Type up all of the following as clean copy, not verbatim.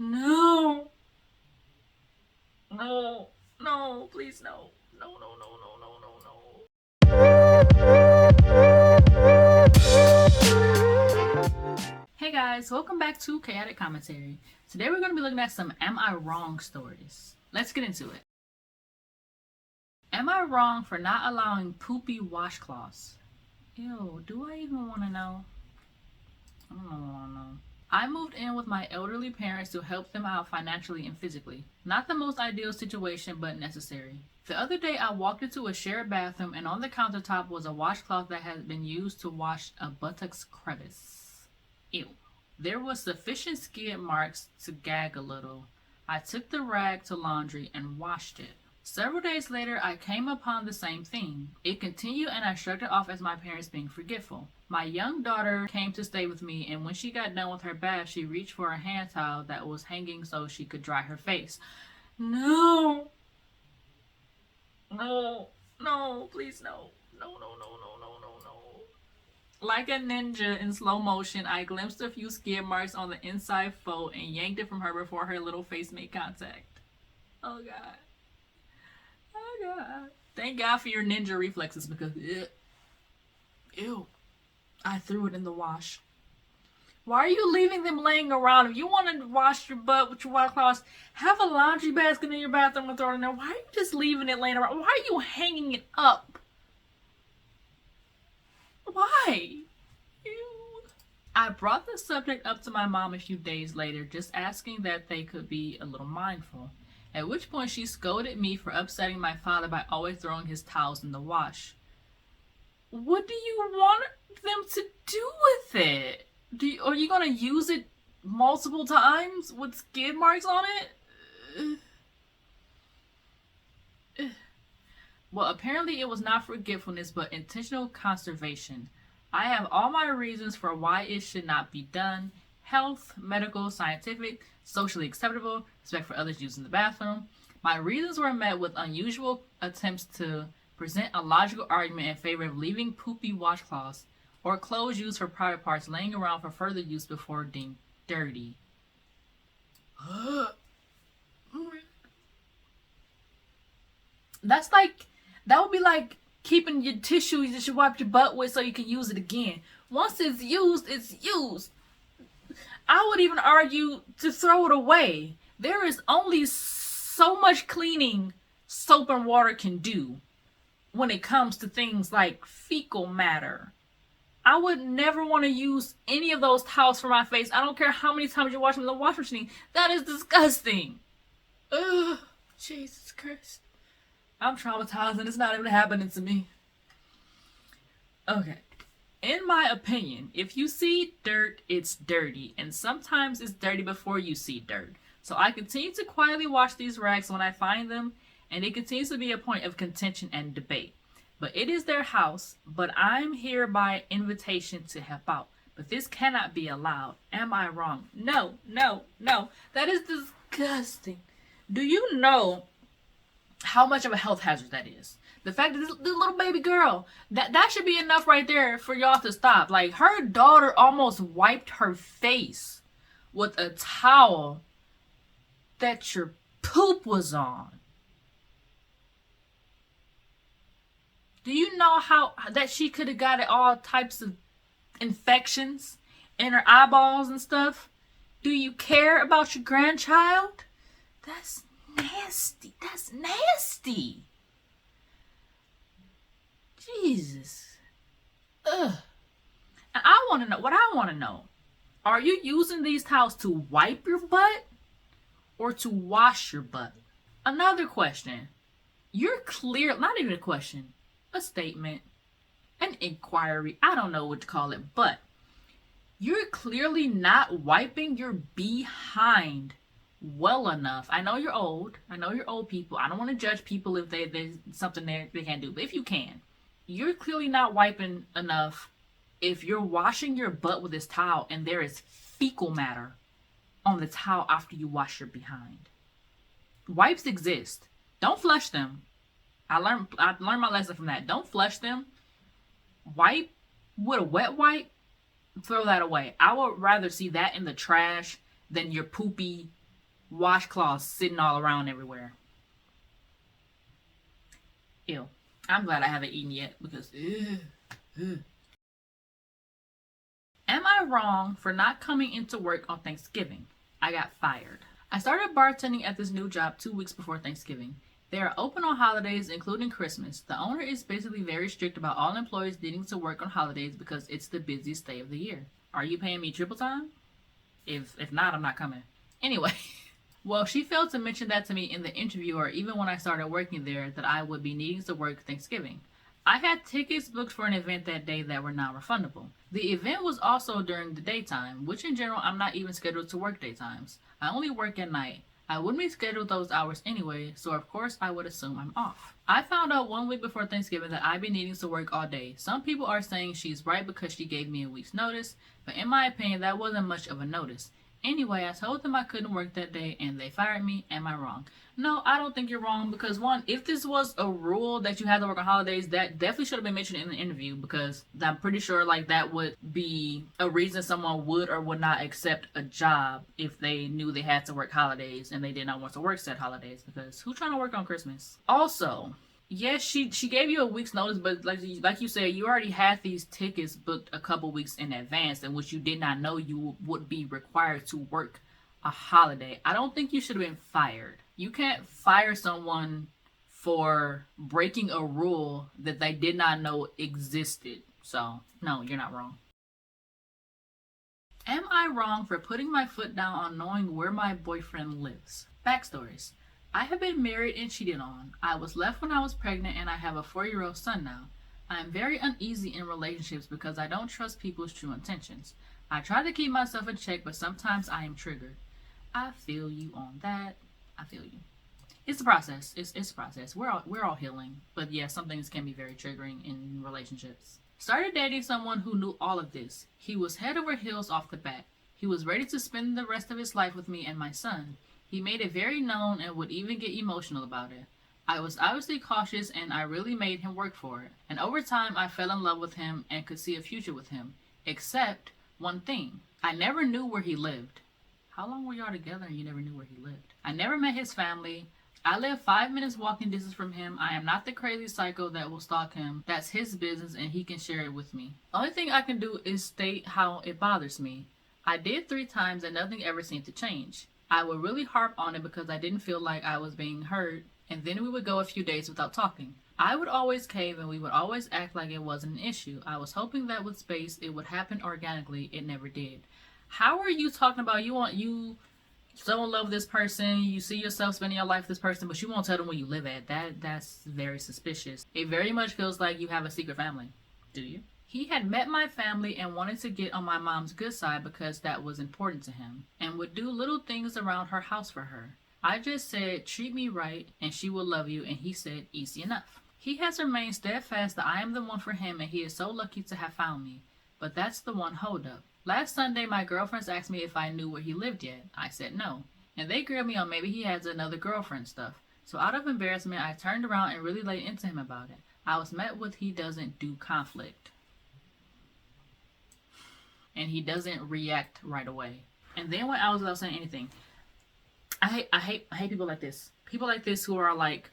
No. No. No. Please no. No, no, no, no, no, no, no. Hey guys, welcome back to Chaotic Commentary. Today we're going to be looking at some Am I Wrong stories. Let's get into it. Am I wrong for not allowing poopy washcloths? Ew, do I even want to know? I don't want to know. I moved in with my elderly parents to help them out financially and physically. Not the most ideal situation, but necessary. The other day, I walked into a shared bathroom, and on the countertop was a washcloth that had been used to wash a buttocks crevice. Ew. There was sufficient skid marks to gag a little. I took the rag to laundry and washed it. Several days later, I came upon the same thing. It continued, and I shrugged it off as my parents being forgetful. My young daughter came to stay with me, and when she got done with her bath, she reached for a hand towel that was hanging so she could dry her face. No! No! No! Please no! No, no, no, no, no, no, no. Like a ninja in slow motion, I glimpsed a few skid marks on the inside fold and yanked it from her before her little face made contact. Oh god. Oh god. Thank God for your ninja reflexes because ew. I threw it in the wash. Why are you leaving them laying around? If you want to wash your butt with your washcloths, have a laundry basket in your bathroom and throw it in there. Why are you just leaving it laying around? Why are you hanging it up? Why? Ew. I brought the subject up to my mom a few days later, just asking that they could be a little mindful. At which point she scolded me for upsetting my father by always throwing his towels in the wash. What do you want them to do with it? Are you gonna use it multiple times with skid marks on it? Well, apparently it was not forgetfulness but intentional conservation. I have all my reasons for why it should not be done: health, medical, scientific, socially acceptable, respect for others using the bathroom. My reasons were met with unusual attempts to present a logical argument in favor of leaving poopy washcloths or clothes used for private parts laying around for further use before deemed dirty. That would be like keeping your tissues that you wipe your butt with so you can use it again. Once it's used, it's used. I would even argue to throw it away. There is only so much cleaning soap and water can do when it comes to things like fecal matter. I would never want to use any of those towels for my face. I don't care how many times you wash them in the washing machine. That is disgusting. Ugh, Jesus Christ. I'm traumatized and it's not even happening to me. Okay. In my opinion, if you see dirt, it's dirty. And sometimes it's dirty before you see dirt. So I continue to quietly wash these rags when I find them, and it continues to be a point of contention and debate. But it is their house, but I'm here by invitation to help out. But this cannot be allowed. Am I wrong? No, no, no. That is disgusting. Do you know how much of a health hazard that is? The fact that this little baby girl, that should be enough right there for y'all to stop. Like, her daughter almost wiped her face with a towel that your poop was on. Do you know how that she could have got all types of infections in her eyeballs and stuff? Do you care about your grandchild? That's nasty. That's nasty. Jesus. Ugh. And I want to know, what I want to know, are you using these towels to wipe your butt or to wash your butt? Another question. You're clear, not even a question, a statement, an inquiry, I don't know what to call it, but you're clearly not wiping your behind well enough. I know you're old. I know you're old people. I don't want to judge people if there's something they can't do, but if you can, you're clearly not wiping enough if you're washing your butt with this towel and there is fecal matter on the towel after you wash your behind. Wipes exist. Don't flush them. I learned my lesson from that. Don't flush them. Wipe with a wet wipe. Throw that away. I would rather see that in the trash than your poopy washcloths sitting all around everywhere. Ew. I'm glad I haven't eaten yet because Am I wrong for not coming into work on Thanksgiving? I got fired. I started bartending at this new job 2 weeks before Thanksgiving. They are open on holidays, including Christmas. The owner is basically very strict about all employees needing to work on holidays because it's the busiest day of the year. Are you paying me triple time? If not, I'm not coming. Anyway, well, she failed to mention that to me in the interview or even when I started working there that I would be needing to work Thanksgiving. I had tickets booked for an event that day that were non-refundable. The event was also during the daytime, which in general I'm not even scheduled to work daytimes. I only work at night. I wouldn't be scheduled those hours anyway, so of course I would assume I'm off. I found out 1 week before Thanksgiving that I'd be needing to work all day. Some people are saying she's right because she gave me a week's notice, but in my opinion that wasn't much of a notice. Anyway, I told them I couldn't work that day and they fired me. Am I wrong? No, I don't think you're wrong because one, if this was a rule that you had to work on holidays, that definitely should have been mentioned in the interview because I'm pretty sure like that would be a reason someone would or would not accept a job if they knew they had to work holidays and they did not want to work said holidays because who's trying to work on Christmas? Also, yes, she gave you a week's notice, but like you said, you already had these tickets booked a couple weeks in advance, in which you did not know you would be required to work a holiday. I don't think you should have been fired. You can't fire someone for breaking a rule that they did not know existed. So, no, you're not wrong. Am I wrong for putting my foot down on knowing where my boyfriend lives? Backstories. I have been married and cheated on. I was left when I was pregnant and I have a 4-year-old son now. I am very uneasy in relationships because I don't trust people's true intentions. I try to keep myself in check, but sometimes I am triggered. I feel you on that. I feel you. It's a process. It's a process. We're all healing. But yeah, some things can be very triggering in relationships. Started dating someone who knew all of this. He was head over heels off the bat. He was ready to spend the rest of his life with me and my son. He made it very known and would even get emotional about it. I was obviously cautious and I really made him work for it. And over time, I fell in love with him and could see a future with him. Except one thing. I never knew where he lived. How long were y'all together and you never knew where he lived? I never met his family. I live 5 minutes walking distance from him. I am not the crazy psycho that will stalk him. That's his business and he can share it with me. Only thing I can do is state how it bothers me. I did 3 times and nothing ever seemed to change. I would really harp on it because I didn't feel like I was being heard, and then we would go a few days without talking. I would always cave and we would always act like it wasn't an issue. I was hoping that with space it would happen organically. It never did. How are you talking about you so in love with this person, you see yourself spending your life with this person, but you won't tell them where you live at? That's very suspicious. It very much feels like you have a secret family. Do you? He had met my family and wanted to get on my mom's good side because that was important to him and would do little things around her house for her. I just said, treat me right and she will love you, and he said, easy enough. He has remained steadfast that I am the one for him and he is so lucky to have found me. But that's the one holdup. Last Sunday, my girlfriends asked me if I knew where he lived yet. I said no. And they grilled me on maybe he has another girlfriend stuff. So out of embarrassment, I turned around and really laid into him about it. I was met with he doesn't do conflict. And he doesn't react right away. And then when I was without saying anything, I hate people like this. People like this who are like,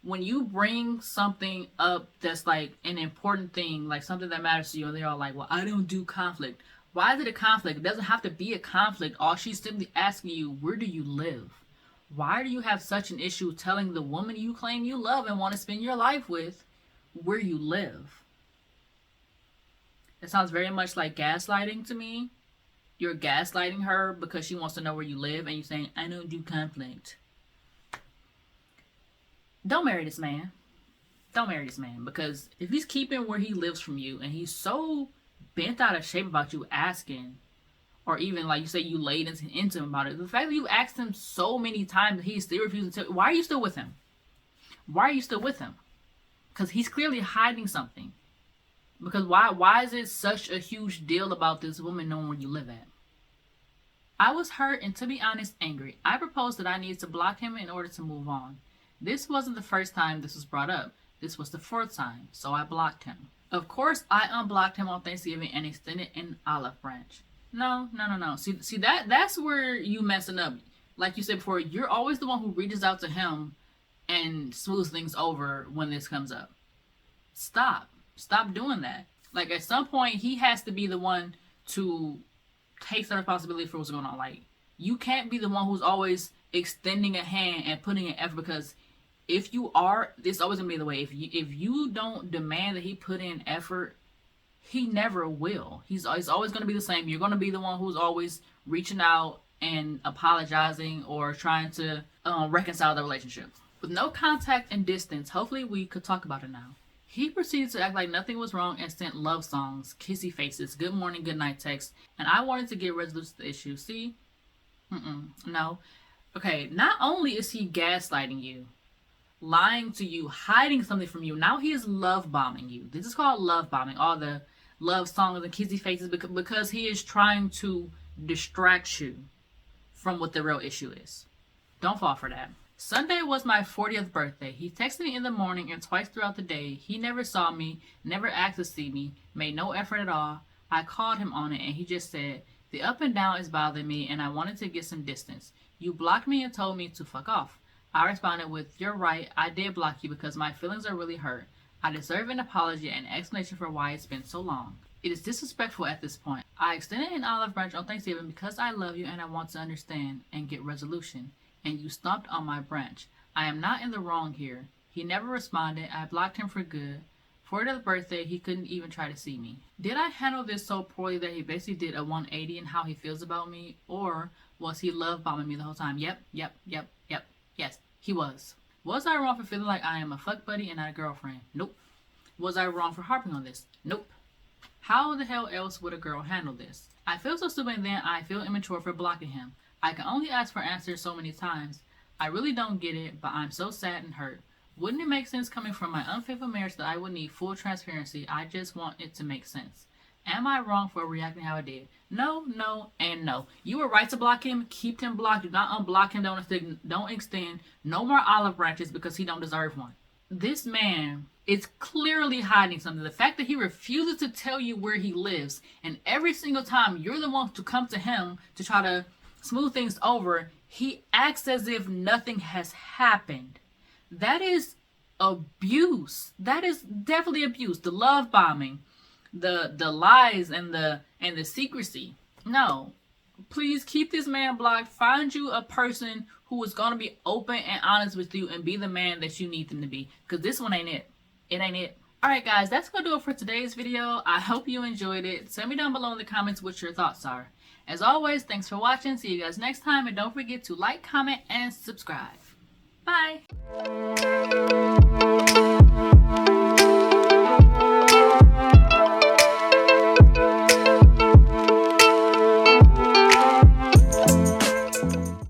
when you bring something up that's like an important thing, like something that matters to you, and they're all like, well, I don't do conflict. Why is it a conflict? It doesn't have to be a conflict. All she's simply asking you, where do you live? Why do you have such an issue telling the woman you claim you love and want to spend your life with where you live? It sounds very much like gaslighting to me. You're gaslighting her because she wants to know where you live and you're saying, I don't do conflict. Don't marry this man. Don't marry this man, because if he's keeping where he lives from you and he's so bent out of shape about you asking, or even like you say you laid into him about it, the fact that you asked him so many times that he's still refusing to tell you, why are you still with him? Why are you still with him? Because he's clearly hiding something. Because why is it such a huge deal about this woman knowing where you live at? I was hurt and, to be honest, angry. I proposed that I needed to block him in order to move on. This wasn't the first time this was brought up. This was the 4th time, so I blocked him. Of course, I unblocked him on Thanksgiving and extended an olive branch. No. See that's where you messing up. like you said before, you're always the one who reaches out to him and smooths things over when this comes up. Stop doing that. Like, at some point, he has to be the one to take some responsibility for what's going on. Like, you can't be the one who's always extending a hand and putting in effort, because if you are, this is always gonna be the way. If you don't demand that he put in effort, he never will. He's always gonna be the same. You're gonna be the one who's always reaching out and apologizing or trying to reconcile the relationship. With no contact and distance, hopefully we could talk about it now. He proceeded to act like nothing was wrong and sent love songs, kissy faces, good morning, good night texts, and I wanted to get resolution to the issue. See? No. Okay, not only is he gaslighting you, lying to you, hiding something from you, now he is love bombing you. This is called love bombing. All the love songs and kissy faces, because he is trying to distract you from what the real issue is. Don't fall for that. Sunday was my 40th birthday. He texted me in the morning and twice throughout the day. He never saw me, never asked to see me, made no effort at all. I called him on it and he just said, the up and down is bothering me and I wanted to get some distance. You blocked me and told me to fuck off. I responded with, you're right, I did block you because my feelings are really hurt. I deserve an apology and an explanation for why it's been so long. It is disrespectful at this point. I extended an olive branch on Thanksgiving because I love you and I want to understand and get resolution. And you stomped on my branch. I am not in the wrong here. He never responded. I blocked him for good. For his birthday, he couldn't even try to see me. Did I handle this so poorly that he basically did a 180 in how he feels about me? Or was he love bombing me the whole time? Yep. Yes, he was. Was I wrong for feeling like I am a fuck buddy and not a girlfriend? Nope. Was I wrong for harping on this? Nope. How the hell else would a girl handle this? I feel so stupid and then I feel immature for blocking him. I can only ask for answers so many times. I really don't get it, but I'm so sad and hurt. Wouldn't it make sense coming from my unfaithful marriage that I would need full transparency? I just want it to make sense. Am I wrong for reacting how I did? No, and no. You were right to block him. Keep him blocked. Do not unblock him. Don't extend. No more olive branches because he don't deserve one. This man is clearly hiding something. The fact that he refuses to tell you where he lives, and every single time you're the one to come to him to try to smooth things over, he acts as if nothing has happened. That is abuse. That is definitely abuse. The love bombing, the lies and the secrecy. No. Please keep this man blocked. Find you a person who is going to be open and honest with you and be the man that you need them to be. Because this one ain't it. It ain't it. Alright guys, that's going to do it for today's video. I hope you enjoyed it. Send me down below in the comments what your thoughts are. As always, thanks for watching. See you guys next time. And don't forget to like, comment, and subscribe. Bye.